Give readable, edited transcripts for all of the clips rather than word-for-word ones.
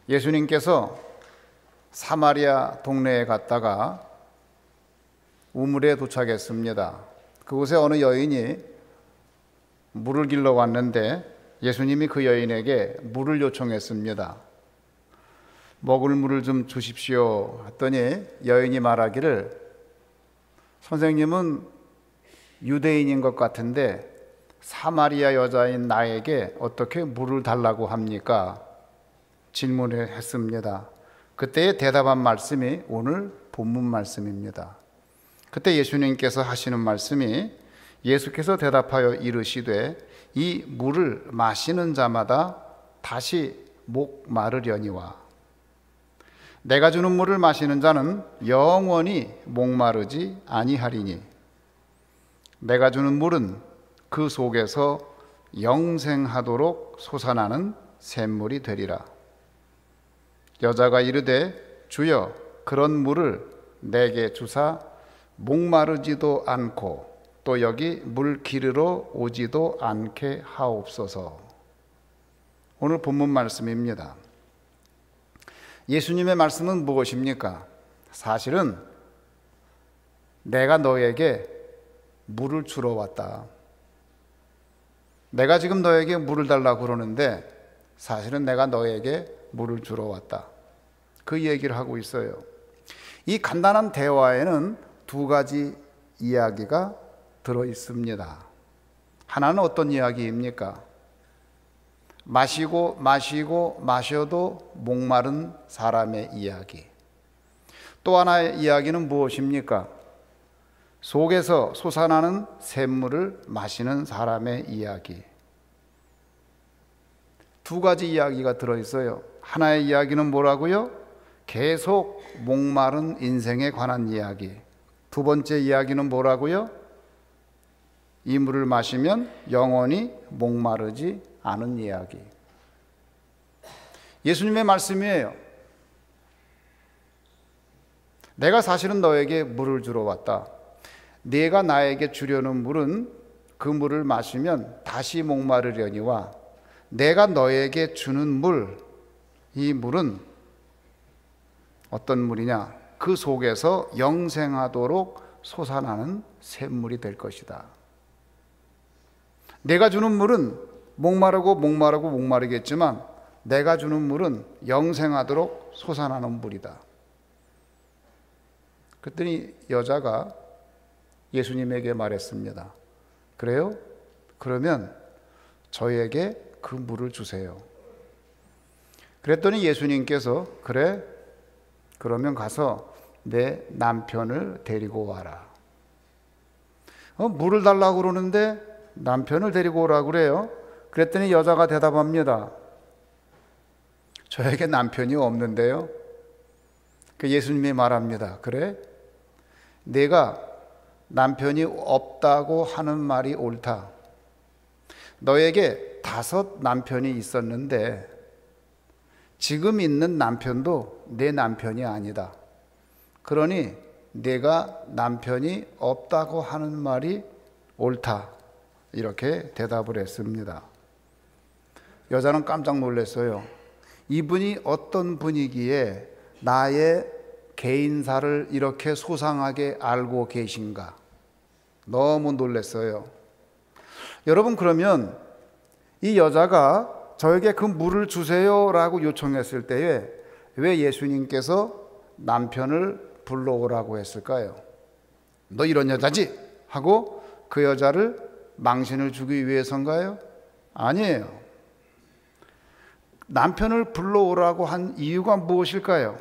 예수님께서 사마리아 동네에 갔다가 우물에 도착했습니다. 그곳에 어느 여인이 물을 길러 왔는데 예수님이 그 여인에게 물을 요청했습니다. 먹을 물을 좀 주십시오 했더니 여인이 말하기를, 선생님은 유대인인 것 같은데 사마리아 여자인 나에게 어떻게 물을 달라고 합니까? 질문을 했습니다. 그때에 대답한 말씀이 오늘 본문 말씀입니다. 그때 예수님께서 하시는 말씀이, 예수께서 대답하여 이르시되 이 물을 마시는 자마다 다시 목 마르려니와 내가 주는 물을 마시는 자는 영원히 목마르지 아니하리니 내가 주는 물은 그 속에서 영생하도록 솟아나는 샘물이 되리라. 여자가 이르되 주여 그런 물을 내게 주사 목마르지도 않고 또 여기 물 기르러 오지도 않게 하옵소서. 오늘 본문 말씀입니다. 예수님의 말씀은 무엇입니까? 사실은 내가 너에게 물을 주러 왔다. 내가 지금 너에게 물을 달라고 그러는데 사실은 내가 너에게 물을 주러 왔다. 그 얘기를 하고 있어요. 이 간단한 대화에는 두 가지 이야기가 들어 있습니다. 하나는 어떤 이야기입니까? 마시고 마셔도 목마른 사람의 이야기. 또 하나의 이야기는 무엇입니까? 속에서 솟아나는 샘물을 마시는 사람의 이야기. 두 가지 이야기가 들어있어요. 하나의 이야기는 뭐라고요? 계속 목마른 인생에 관한 이야기. 두 번째 이야기는 뭐라고요? 이 물을 마시면 영원히 목마르지 않은 이야기. 예수님의 말씀이에요. 내가 사실은 너에게 물을 주러 왔다. 네가 나에게 주려는 물은 그 물을 마시면 다시 목마르려니와 내가 너에게 주는 물, 이 물은 어떤 물이냐? 그 속에서 영생하도록 솟아나는 샘물이 될 것이다. 내가 주는 물은 목마르겠지만 내가 주는 물은 영생하도록 솟아나는 물이다. 그랬더니 여자가 예수님에게 말했습니다. 그래요? 그러면 저에게 그 물을 주세요. 그랬더니 예수님께서 그래? 그러면 가서 내 남편을 데리고 와라. 물을 달라고 그러는데 남편을 데리고 오라고 그래요. 그랬더니 여자가 대답합니다. 저에게 남편이 없는데요. 그 예수님이 말합니다. 그래? 내가 남편이 없다고 하는 말이 옳다. 너에게 5 남편이 있었는데 지금 있는 남편도 내 남편이 아니다. 그러니 내가 남편이 없다고 하는 말이 옳다. 이렇게 대답을 했습니다. 여자는 깜짝 놀랐어요. 이분이 어떤 분이기에 나의 개인사를 이렇게 소상하게 알고 계신가? 너무 놀랐어요. 여러분, 그러면 이 여자가 저에게 그 물을 주세요 라고 요청했을 때에 왜 예수님께서 남편을 불러오라고 했을까요? 너 이런 여자지? 하고 그 여자를 망신을 주기 위해서인가요? 아니에요. 남편을 불러오라고 한 이유가 무엇일까요?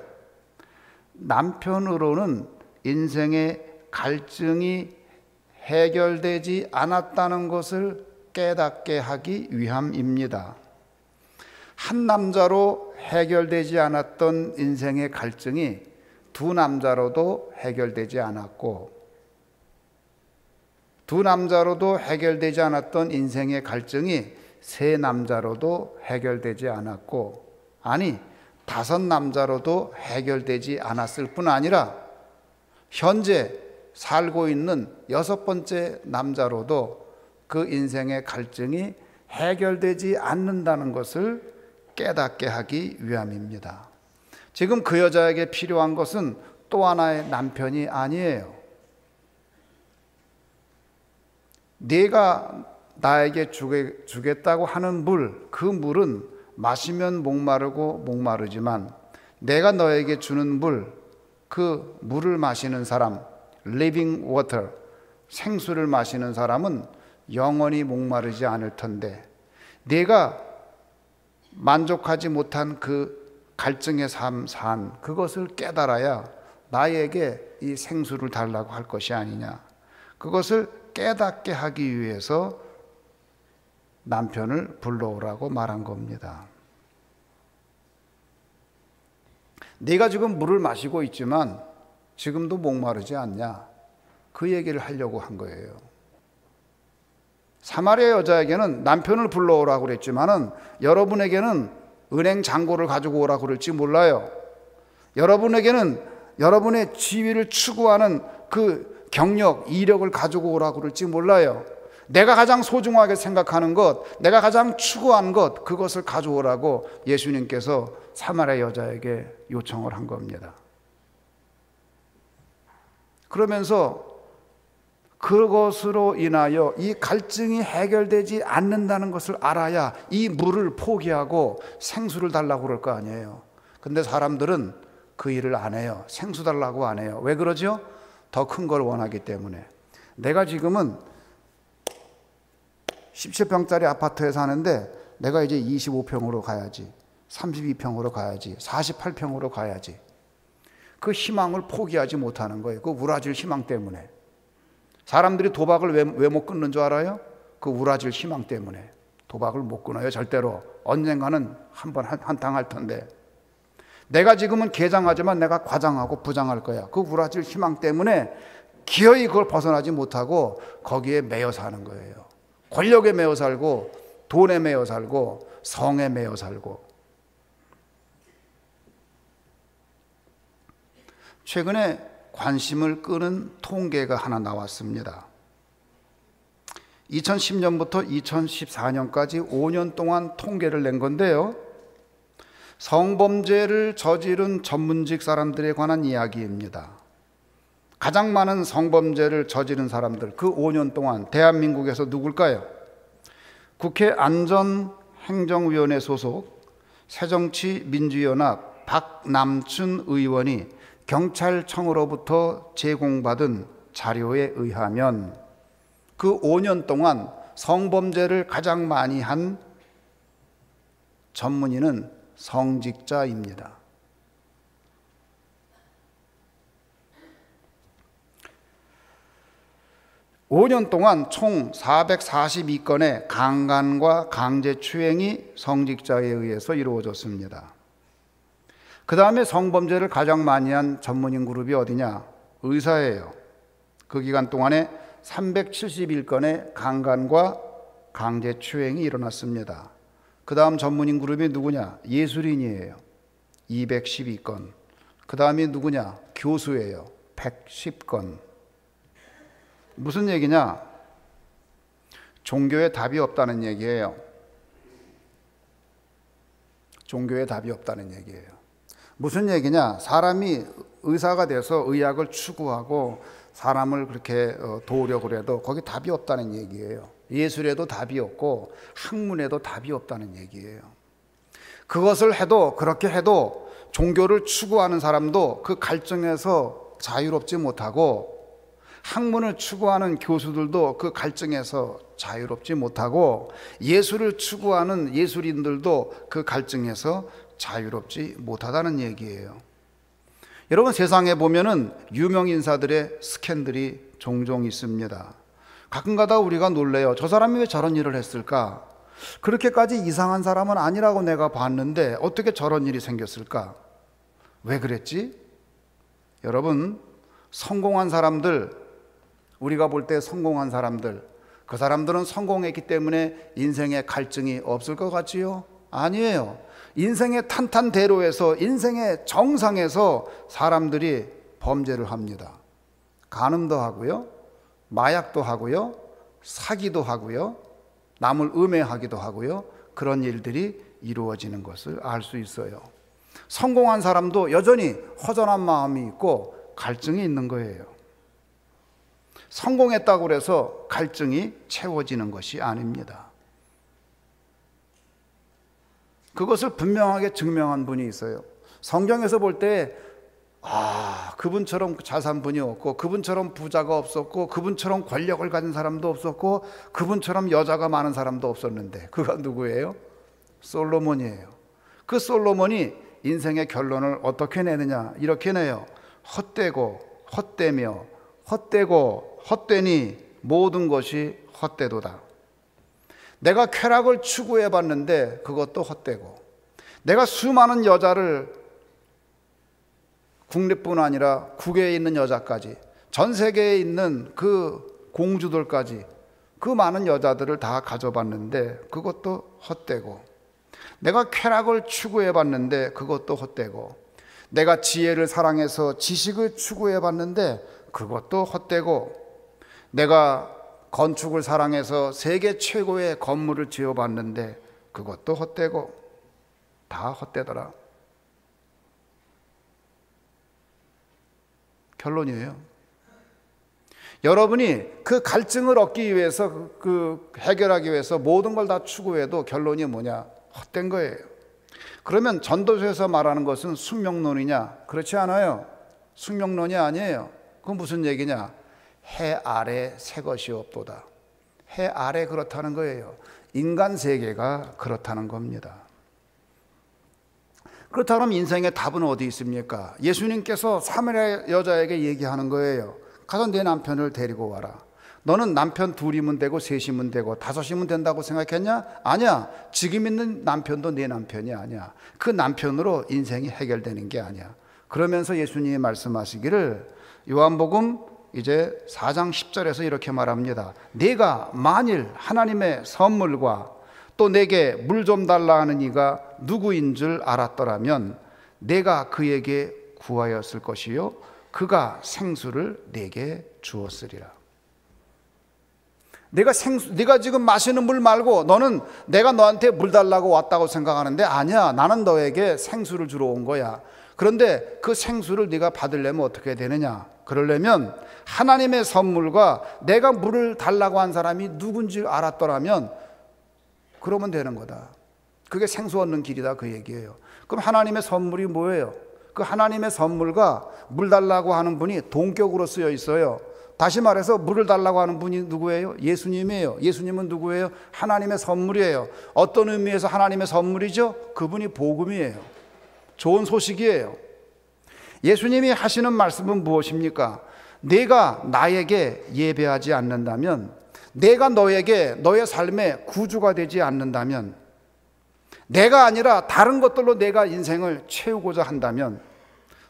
남편으로는 인생의 갈증이 해결되지 않았다는 것을 깨닫게 하기 위함입니다. 한 남자로 해결되지 않았던 인생의 갈증이 2 남자로도 해결되지 않았고, 2 남자로도 해결되지 않았던 인생의 갈증이 3 남자로도 해결되지 않았고, 아니 5 남자로도 해결되지 않았을 뿐 아니라 현재 살고 있는 6번째 남자로도 그 인생의 갈증이 해결되지 않는다는 것을 깨닫게 하기 위함입니다. 지금 그 여자에게 필요한 것은 또 하나의 남편이 아니에요. 네가 나에게 주겠다고 하는 물, 그 물은 마시면 목마르고 목마르지만 내가 너에게 주는 물, 그 물을 마시는 사람, living water, 생수를 마시는 사람은 영원히 목마르지 않을 텐데, 네가 만족하지 못한 그 갈증의 삶 산 그것을 깨달아야 나에게 이 생수를 달라고 할 것이 아니냐. 그것을 깨닫게 하기 위해서 남편을 불러오라고 말한 겁니다. 네가 지금 물을 마시고 있지만 지금도 목마르지 않냐? 그 얘기를 하려고 한 거예요. 사마리아 여자에게는 남편을 불러오라고 그랬지만은 여러분에게는 은행 잔고를 가지고 오라고 그럴지 몰라요. 여러분에게는 여러분의 지위를 추구하는 그 경력, 이력을 가지고 오라고 그럴지 몰라요. 내가 가장 소중하게 생각하는 것, 내가 가장 추구한 것, 그것을 가져오라고 예수님께서 사마리아 여자에게 요청을 한 겁니다. 그러면서 그것으로 인하여 이 갈증이 해결되지 않는다는 것을 알아야 이 물을 포기하고 생수를 달라고 그럴 거 아니에요. 근데 사람들은 그 일을 안 해요. 생수 달라고 안 해요. 왜 그러죠? 더 큰 걸 원하기 때문에. 내가 지금은 17평짜리 아파트에 사는데 내가 이제 25평으로 가야지, 32평으로 가야지, 48평으로 가야지. 그 희망을 포기하지 못하는 거예요. 그 우라질 희망 때문에. 사람들이 도박을 왜 못 끊는 줄 알아요? 그 우라질 희망 때문에. 도박을 못 끊어요, 절대로. 언젠가는 한번 한탕할 텐데. 내가 지금은 개장하지만 내가 과장하고 부장할 거야. 그 우라질 희망 때문에 기어이 그걸 벗어나지 못하고 거기에 매여 사는 거예요. 권력에 매여 살고, 돈에 매여 살고, 성에 매여 살고. 최근에 관심을 끄는 통계가 하나 나왔습니다. 2010년부터 2014년까지 5년 동안 통계를 낸 건데요. 성범죄를 저지른 전문직 사람들에 관한 이야기입니다. 가장 많은 성범죄를 저지른 사람들, 그 5년 동안 대한민국에서 누굴까요? 국회 안전행정위원회 소속 새정치민주연합 박남춘 의원이 경찰청으로부터 제공받은 자료에 의하면 그 5년 동안 성범죄를 가장 많이 한 전문인은 성직자입니다. (5년) 동안 총 442건의 강간과 강제추행이 성직자에 의해서 이루어졌습니다. 그 다음에 성범죄를 가장 많이 한 전문인 그룹이 어디냐? 의사예요. 그 기간 동안에 371건의 강간과 강제추행이 일어났습니다. 그 다음 전문인 그룹이 누구냐? 예술인이에요. 212건. 그 다음이 누구냐? 교수예요. 110건. 무슨 얘기냐? 종교에 답이 없다는 얘기예요. 종교에 답이 없다는 얘기예요. 무슨 얘기냐? 사람이 의사가 돼서 의학을 추구하고 사람을 그렇게 도우려고 해도 거기 답이 없다는 얘기예요. 예술에도 답이 없고 학문에도 답이 없다는 얘기예요. 그것을 해도, 그렇게 해도 종교를 추구하는 사람도 그 갈증에서 자유롭지 못하고, 학문을 추구하는 교수들도 그 갈증에서 자유롭지 못하고, 예술을 추구하는 예술인들도 그 갈증에서 자유롭지 못하다는 얘기예요. 여러분, 세상에 보면은 유명 인사들의 스캔들이 종종 있습니다. 가끔가다 우리가 놀래요. 저 사람이 왜 저런 일을 했을까? 그렇게까지 이상한 사람은 아니라고 내가 봤는데 어떻게 저런 일이 생겼을까? 왜 그랬지? 여러분, 성공한 사람들, 우리가 볼 때 성공한 사람들, 그 사람들은 성공했기 때문에 인생에 갈증이 없을 것 같지요? 아니에요. 인생의 탄탄대로에서, 인생의 정상에서 사람들이 범죄를 합니다. 간음도 하고요, 마약도 하고요, 사기도 하고요, 남을 음해하기도 하고요. 그런 일들이 이루어지는 것을 알 수 있어요. 성공한 사람도 여전히 허전한 마음이 있고 갈증이 있는 거예요. 성공했다고 해서 갈증이 채워지는 것이 아닙니다. 그것을 분명하게 증명한 분이 있어요. 성경에서 볼 때 그분처럼 잘 산 분이 없고, 그분처럼 부자가 없었고, 그분처럼 권력을 가진 사람도 없었고, 그분처럼 여자가 많은 사람도 없었는데, 그가 누구예요? 솔로몬이에요. 그 솔로몬이 인생의 결론을 어떻게 내느냐, 이렇게 내요. 헛되고 헛되며 헛되고 헛되니 모든 것이 헛되도다. 내가 쾌락을 추구해 봤는데 그것도 헛되고, 내가 수많은 여자를, 국내뿐 아니라 국외에 있는 여자까지, 전 세계에 있는 그 공주들까지, 그 많은 여자들을 다 가져봤는데 그것도 헛되고, 내가 쾌락을 추구해 봤는데 그것도 헛되고, 내가 지혜를 사랑해서 지식을 추구해 봤는데 그것도 헛되고, 내가 건축을 사랑해서 세계 최고의 건물을 지어봤는데 그것도 헛되고, 다 헛되더라. 결론이에요. 여러분이 그 갈증을 얻기 위해서, 해결하기 위해서 모든 걸 다 추구해도 결론이 뭐냐? 헛된 거예요. 그러면 전도서에서 말하는 것은 숙명론이냐? 그렇지 않아요. 숙명론이 아니에요. 그건 무슨 얘기냐? 해 아래 새 것이 없도다. 해 아래 그렇다는 거예요. 인간 세계가 그렇다는 겁니다. 그렇다면 인생의 답은 어디 있습니까? 예수님께서 사마리아 여자에게 얘기하는 거예요. 가서 내 남편을 데리고 와라. 너는 남편 둘이면 되고 셋이면 되고 다섯이면 된다고 생각했냐? 아니야. 지금 있는 남편도 내 남편이 아니야. 그 남편으로 인생이 해결되는 게 아니야. 그러면서 예수님이 말씀하시기를, 요한복음 이제 4장 10절에서 이렇게 말합니다. 네가 만일 하나님의 선물과 또 내게 물 좀 달라 하는 이가 누구인 줄 알았더라면 내가 그에게 구하였을 것이요 그가 생수를 내게 주었으리라. 네가 지금 마시는 물 말고 너는 내가 너한테 물 달라고 왔다고 생각하는데 아니야. 나는 너에게 생수를 주러 온 거야. 그런데 그 생수를 네가 받으려면 어떻게 되느냐? 그러려면 하나님의 선물과 내가 물을 달라고 한 사람이 누군지 알았더라면 그러면 되는 거다. 그게 생수 얻는 길이다, 그 얘기예요. 그럼 하나님의 선물이 뭐예요? 그 하나님의 선물과 물 달라고 하는 분이 동격으로 쓰여 있어요. 다시 말해서 물을 달라고 하는 분이 누구예요? 예수님이에요. 예수님은 누구예요? 하나님의 선물이에요. 어떤 의미에서 하나님의 선물이죠? 그분이 복음이에요. 좋은 소식이에요. 예수님이 하시는 말씀은 무엇입니까? 내가 나에게 예배하지 않는다면, 내가 너에게 너의 삶의 구주가 되지 않는다면, 내가 아니라 다른 것들로 내가 인생을 채우고자 한다면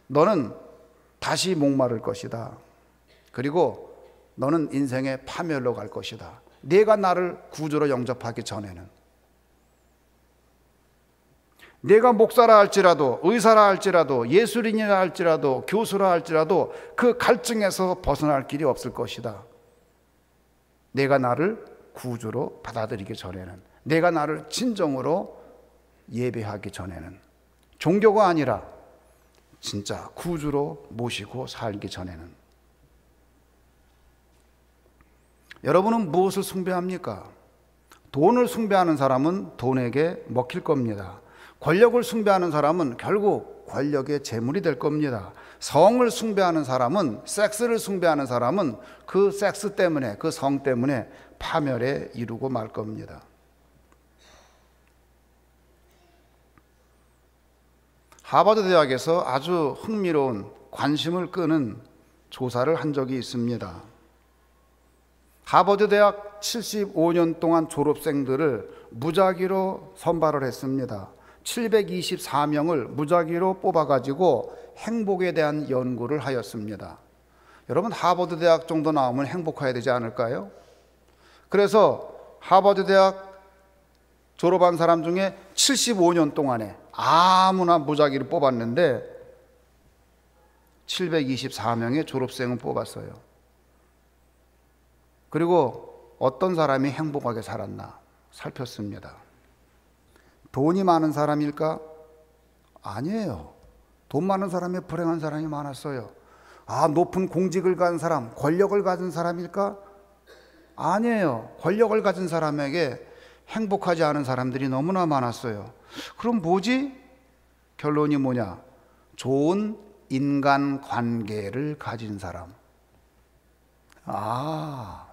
너는 다시 목마를 것이다. 그리고 너는 인생의 파멸로 갈 것이다. 내가 나를 구주로 영접하기 전에는. 내가 목사라 할지라도, 의사라 할지라도, 예술인이라 할지라도, 교수라 할지라도 그 갈증에서 벗어날 길이 없을 것이다. 내가 나를 구주로 받아들이기 전에는, 내가 나를 진정으로 예배하기 전에는, 종교가 아니라 진짜 구주로 모시고 살기 전에는. 여러분은 무엇을 숭배합니까? 돈을 숭배하는 사람은 돈에게 먹힐 겁니다. 권력을 숭배하는 사람은 결국 권력의 재물이 될 겁니다. 성을 숭배하는 사람은, 섹스를 숭배하는 사람은 그 섹스 때문에, 그 성 때문에 파멸에 이르고 말 겁니다. 하버드 대학에서 아주 흥미로운, 관심을 끄는 조사를 한 적이 있습니다. 하버드 대학 75년 동안 졸업생들을 무작위로 선발을 했습니다. 724명을 무작위로 뽑아가지고 행복에 대한 연구를 하였습니다. 여러분, 하버드 대학 정도 나오면 행복해야 되지 않을까요? 그래서 하버드 대학 졸업한 사람 중에 75년 동안에 아무나 무작위로 뽑았는데 724명의 졸업생을 뽑았어요. 그리고 어떤 사람이 행복하게 살았나 살폈습니다. 돈이 많은 사람일까? 아니에요. 돈 많은 사람이 불행한 사람이 많았어요. 높은 공직을 가진 사람, 권력을 가진 사람일까? 아니에요. 권력을 가진 사람에게 행복하지 않은 사람들이 너무나 많았어요. 그럼 뭐지? 결론이 뭐냐? 좋은 인간관계를 가진 사람.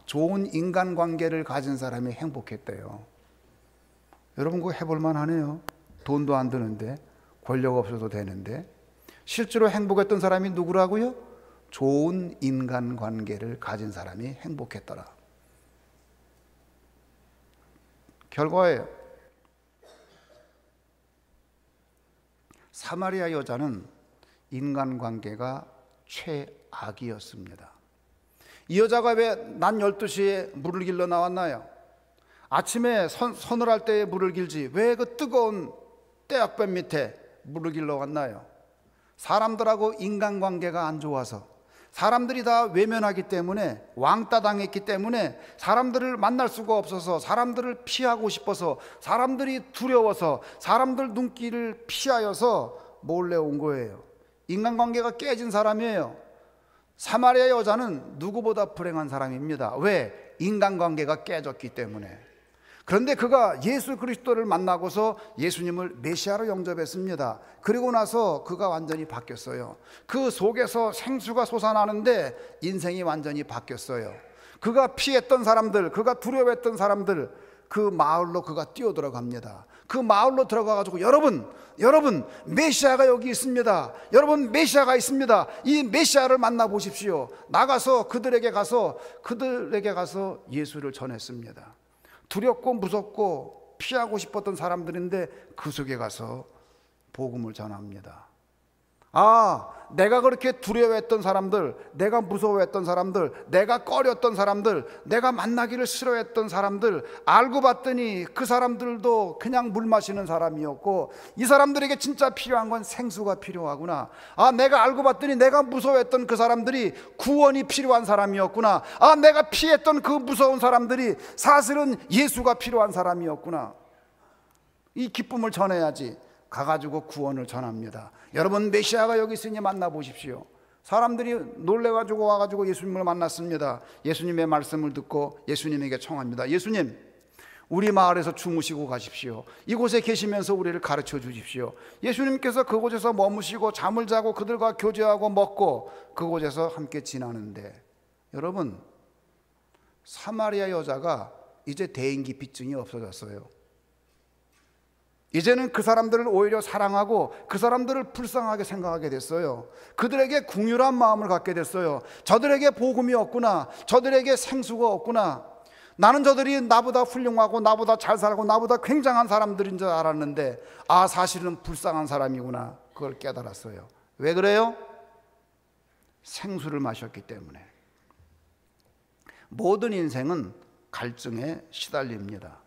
좋은 인간관계를 가진 사람이 행복했대요. 여러분 그거 해볼만 하네요. 돈도 안 드는데, 권력 없어도 되는데. 실제로 행복했던 사람이 누구라고요? 좋은 인간관계를 가진 사람이 행복했더라. 결과예요. 사마리아 여자는 인간관계가 최악이었습니다. 이 여자가 왜 낮 12시에 물을 길러 나왔나요? 아침에 서늘할 때에 물을 길지 왜 그 뜨거운 떼약볕 밑에 물을 길러 왔나요? 사람들하고 인간관계가 안 좋아서, 사람들이 다 외면하기 때문에, 왕따 당했기 때문에 사람들을 만날 수가 없어서, 사람들을 피하고 싶어서, 사람들이 두려워서, 사람들 눈길을 피하여서 몰래 온 거예요. 인간관계가 깨진 사람이에요. 사마리아 여자는 누구보다 불행한 사람입니다. 왜? 인간관계가 깨졌기 때문에. 그런데 그가 예수 그리스도를 만나고서 예수님을 메시아로 영접했습니다. 그리고 나서 그가 완전히 바뀌었어요. 그 속에서 생수가 솟아나는데 인생이 완전히 바뀌었어요. 그가 피했던 사람들, 그가 두려워했던 사람들, 그 마을로 그가 뛰어들어갑니다. 그 마을로 들어가가지고 여러분 메시아가 여기 있습니다. 여러분 메시아가 있습니다. 이 메시아를 만나보십시오. 나가서 그들에게 가서 예수를 전했습니다. 두렵고 무섭고 피하고 싶었던 사람들인데 그 속에 가서 복음을 전합니다. 내가 그렇게 두려워했던 사람들, 내가 무서워했던 사람들, 내가 꺼렸던 사람들, 내가 만나기를 싫어했던 사람들, 알고 봤더니 그 사람들도 그냥 물 마시는 사람이었고, 이 사람들에게 진짜 필요한 건 생수가 필요하구나. 내가 알고 봤더니 내가 무서워했던 그 사람들이 구원이 필요한 사람이었구나. 내가 피했던 그 무서운 사람들이 사실은 예수가 필요한 사람이었구나. 이 기쁨을 전해야지. 가가지고 구원을 전합니다. 여러분 메시아가 여기 있으니 만나보십시오. 사람들이 놀래가지고 와가지고 예수님을 만났습니다. 예수님의 말씀을 듣고 예수님에게 청합니다. 예수님, 우리 마을에서 주무시고 가십시오. 이곳에 계시면서 우리를 가르쳐 주십시오. 예수님께서 그곳에서 머무시고 잠을 자고 그들과 교제하고 먹고 그곳에서 함께 지나는데, 여러분 사마리아 여자가 이제 대인기피증이 없어졌어요. 이제는 그 사람들을 오히려 사랑하고 그 사람들을 불쌍하게 생각하게 됐어요. 그들에게 긍휼한 마음을 갖게 됐어요. 저들에게 복음이 없구나, 저들에게 생수가 없구나, 나는 저들이 나보다 훌륭하고 나보다 잘 살고 나보다 굉장한 사람들인 줄 알았는데 사실은 불쌍한 사람이구나. 그걸 깨달았어요. 왜 그래요? 생수를 마셨기 때문에. 모든 인생은 갈증에 시달립니다.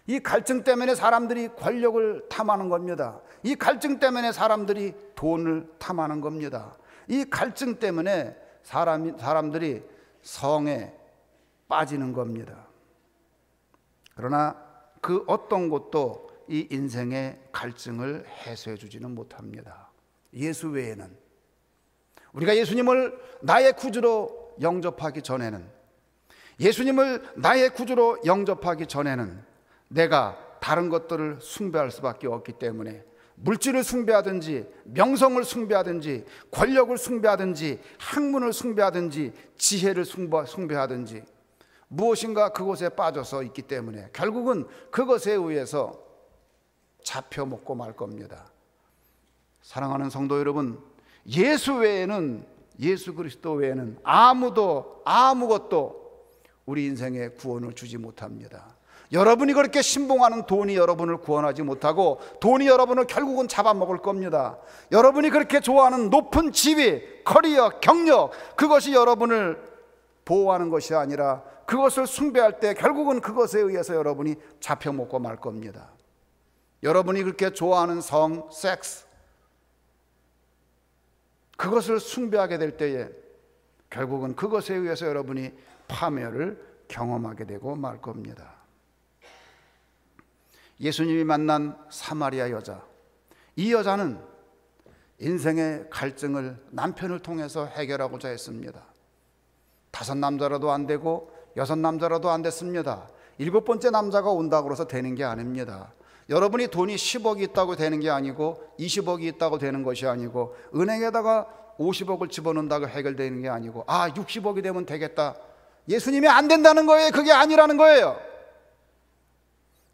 이 갈증 때문에 사람들이 권력을 탐하는 겁니다. 이 갈증 때문에 사람들이 돈을 탐하는 겁니다. 이 갈증 때문에 사람들이 성에 빠지는 겁니다. 그러나 그 어떤 것도 이 인생의 갈증을 해소해 주지는 못합니다. 예수 외에는, 우리가 예수님을 나의 구주로 영접하기 전에는, 예수님을 나의 구주로 영접하기 전에는 내가 다른 것들을 숭배할 수밖에 없기 때문에, 물질을 숭배하든지 명성을 숭배하든지 권력을 숭배하든지 학문을 숭배하든지 지혜를 숭배하든지 무엇인가 그것에 빠져서 있기 때문에 결국은 그것에 의해서 잡혀 먹고 말 겁니다. 사랑하는 성도 여러분, 예수 외에는, 예수 그리스도 외에는 아무것도 우리 인생에 구원을 주지 못합니다. 여러분이 그렇게 신봉하는 돈이 여러분을 구원하지 못하고 돈이 여러분을 결국은 잡아먹을 겁니다. 여러분이 그렇게 좋아하는 높은 지위, 커리어, 경력, 그것이 여러분을 보호하는 것이 아니라 그것을 숭배할 때 결국은 그것에 의해서 여러분이 잡혀먹고 말 겁니다. 여러분이 그렇게 좋아하는 성, 섹스, 그것을 숭배하게 될 때에 결국은 그것에 의해서 여러분이 파멸을 경험하게 되고 말 겁니다. 예수님이 만난 사마리아 여자, 이 여자는 인생의 갈증을 남편을 통해서 해결하고자 했습니다. 5남자라도 안 되고 6남자라도 안 됐습니다. 7번째 남자가 온다고 해서 되는 게 아닙니다. 여러분이 돈이 10억이 있다고 되는 게 아니고 20억이 있다고 되는 것이 아니고 은행에다가 50억을 집어넣는다고 해결되는 게 아니고 60억이 되면 되겠다. 예수님이 안 된다는 거예요. 그게 아니라는 거예요.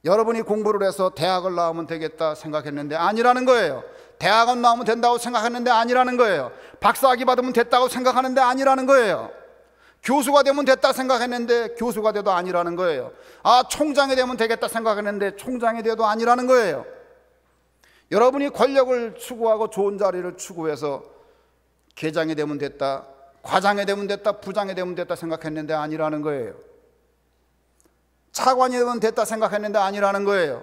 여러분이 공부를 해서 대학을 나오면 되겠다 생각했는데 아니라는 거예요. 대학원 나오면 된다고 생각했는데 아니라는 거예요. 박사학위 받으면 됐다고 생각하는데 아니라는 거예요. 교수가 되면 됐다 생각했는데 교수가 돼도 아니라는 거예요. 총장이 되면 되겠다 생각했는데 총장이 돼도 아니라는 거예요. 여러분이 권력을 추구하고 좋은 자리를 추구해서 계장이 되면 됐다, 과장이 되면 됐다, 부장이 되면 됐다 생각했는데 아니라는 거예요. 차관이 되면 됐다 생각했는데 아니라는 거예요.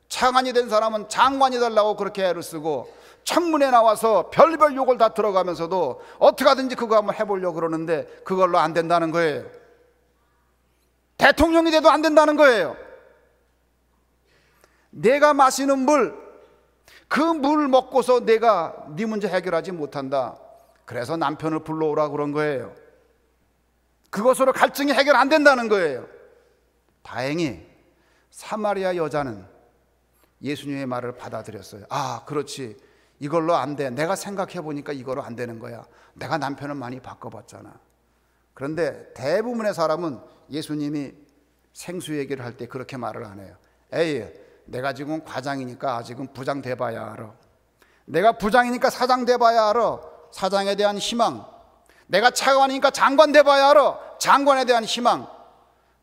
차관이 된 사람은 장관이 되려고 그렇게 애를 쓰고 청문회 나와서 별별 욕을 다 들어가면서도 어떻게 하든지 그거 한번 해보려고 그러는데 그걸로 안 된다는 거예요. 대통령이 돼도 안 된다는 거예요. 내가 마시는 물, 그 물 먹고서 내가 네 문제 해결하지 못한다. 그래서 남편을 불러오라 그런 거예요. 그것으로 갈증이 해결 안 된다는 거예요. 다행히 사마리아 여자는 예수님의 말을 받아들였어요. 그렇지, 이걸로 안 돼. 내가 생각해 보니까 이걸로 안 되는 거야. 내가 남편을 많이 바꿔봤잖아. 그런데 대부분의 사람은 예수님이 생수 얘기를 할 때 그렇게 말을 안 해요. 내가 지금 과장이니까 아직은 부장 돼봐야 알아. 내가 부장이니까 사장 돼봐야 알아. 사장에 대한 희망. 내가 차관이니까 장관 돼봐야 알아. 장관에 대한 희망.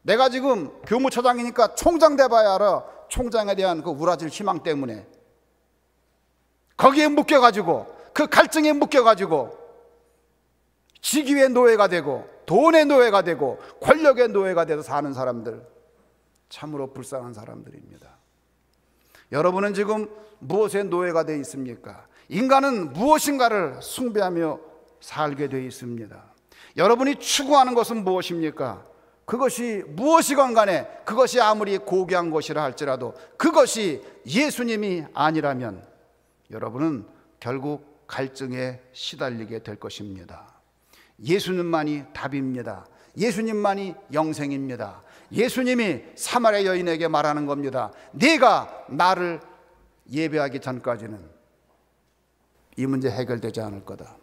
내가 지금 교무처장이니까 총장 돼봐야 알아. 총장에 대한 그 우라질 희망 때문에 거기에 묶여가지고, 그 갈증에 묶여가지고 직위의 노예가 되고 돈의 노예가 되고 권력의 노예가 돼서 사는 사람들, 참으로 불쌍한 사람들입니다. 여러분은 지금 무엇의 노예가 되어 있습니까? 인간은 무엇인가를 숭배하며 살게 되어 있습니다. 여러분이 추구하는 것은 무엇입니까? 그것이 무엇이건 간에 그것이 아무리 고귀한 것이라 할지라도 그것이 예수님이 아니라면 여러분은 결국 갈증에 시달리게 될 것입니다. 예수님만이 답입니다. 예수님만이 영생입니다. 예수님이 사마리아 여인에게 말하는 겁니다. 네가 나를 예배하기 전까지는 이 문제 해결되지 않을 거다.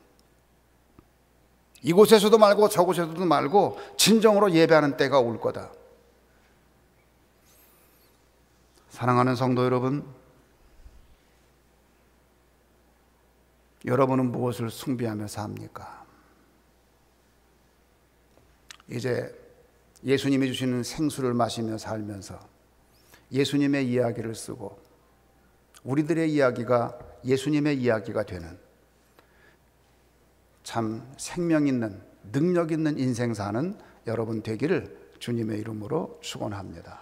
이곳에서도 말고 저곳에서도 말고 진정으로 예배하는 때가 올 거다. 사랑하는 성도 여러분, 여러분은 무엇을 숭배하며 삽니까? 이제 예수님이 주시는 생수를 마시며 살면서 예수님의 이야기를 쓰고 우리들의 이야기가 예수님의 이야기가 되는 참 생명 있는, 능력 있는 인생 사는 여러분 되기를 주님의 이름으로 축원합니다.